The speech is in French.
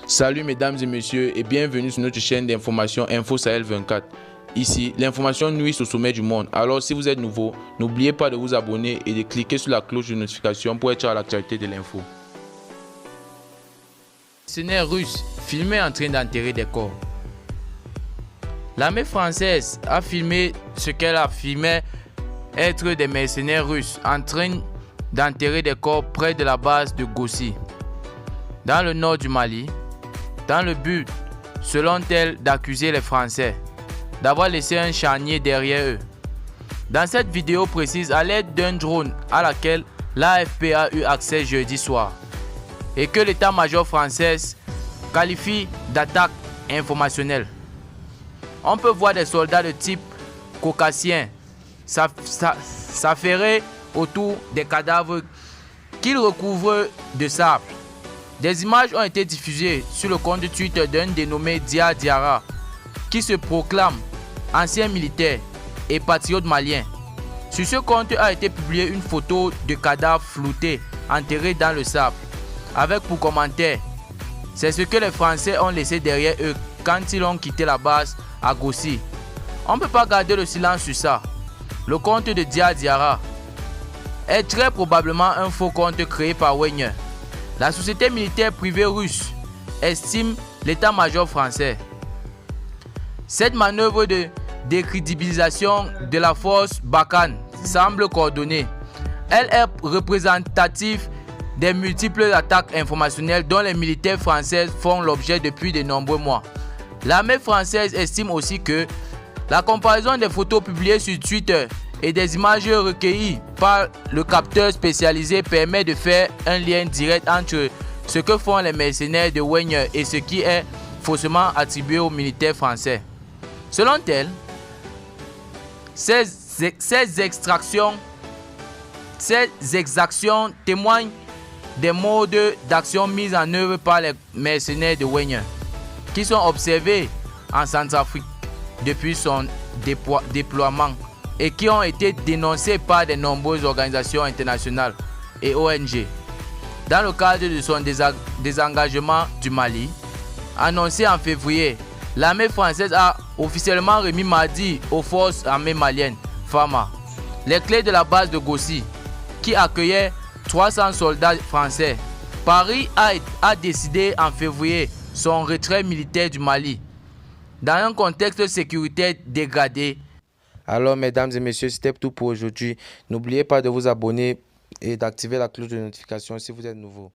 Salut mesdames et messieurs et bienvenue sur notre chaîne d'information Info Sahel 24. Ici, l'information nuit au sommet du monde. Alors si vous êtes nouveau, n'oubliez pas de vous abonner et de cliquer sur la cloche de notification pour être à l'actualité de l'info. Mercenaires russes filmés en train d'enterrer des corps. L'armée française a filmé ce qu'elle affirmait être des mercenaires russes en train d'enterrer des corps près de la base de Gossi, dans le nord du Mali, dans le but, selon elle, d'accuser les Français d'avoir laissé un charnier derrière eux. Dans cette vidéo précise, à l'aide d'un drone à laquelle l'AFP a eu accès jeudi soir et que l'état-major français qualifie d'attaque informationnelle, on peut voir des soldats de type caucasien s'affairer autour des cadavres qu'ils recouvrent de sable. Des images ont été diffusées sur le compte Twitter d'un dénommé Dia Diarra qui se proclame ancien militaire et patriote malien. Sur ce compte a été publiée une photo de cadavres floutés enterrés dans le sable avec pour commentaire: c'est ce que les Français ont laissé derrière eux quand ils ont quitté la base à Gossi. On ne peut pas garder le silence sur ça. Le compte de Dia Diarra est très probablement un faux compte créé par Wagner. La société militaire privée russe estime l'état-major français. Cette manœuvre de décrédibilisation de la force Barkhane semble coordonnée. Elle est représentative des multiples attaques informationnelles dont les militaires français font l'objet depuis de nombreux mois. L'armée française estime aussi que la comparaison des photos publiées sur Twitter et des images recueillies par le capteur spécialisé permet de faire un lien direct entre ce que font les mercenaires de Wagner et ce qui est faussement attribué aux militaires français. Selon elle, ces exactions témoignent des modes d'action mis en œuvre par les mercenaires de Wagner, qui sont observés en Centrafrique depuis son déploiement et qui ont été dénoncés par de nombreuses organisations internationales et ONG. Dans le cadre de son désengagement du Mali, annoncé en février, l'armée française a officiellement remis mardi aux forces armées maliennes, FAMA, les clés de la base de Gossi, qui accueillait 300 soldats français. Paris a décidé en février son retrait militaire du Mali, dans un contexte sécuritaire dégradé. Alors mesdames et messieurs, c'était tout pour aujourd'hui. N'oubliez pas de vous abonner et d'activer la cloche de notification si vous êtes nouveau.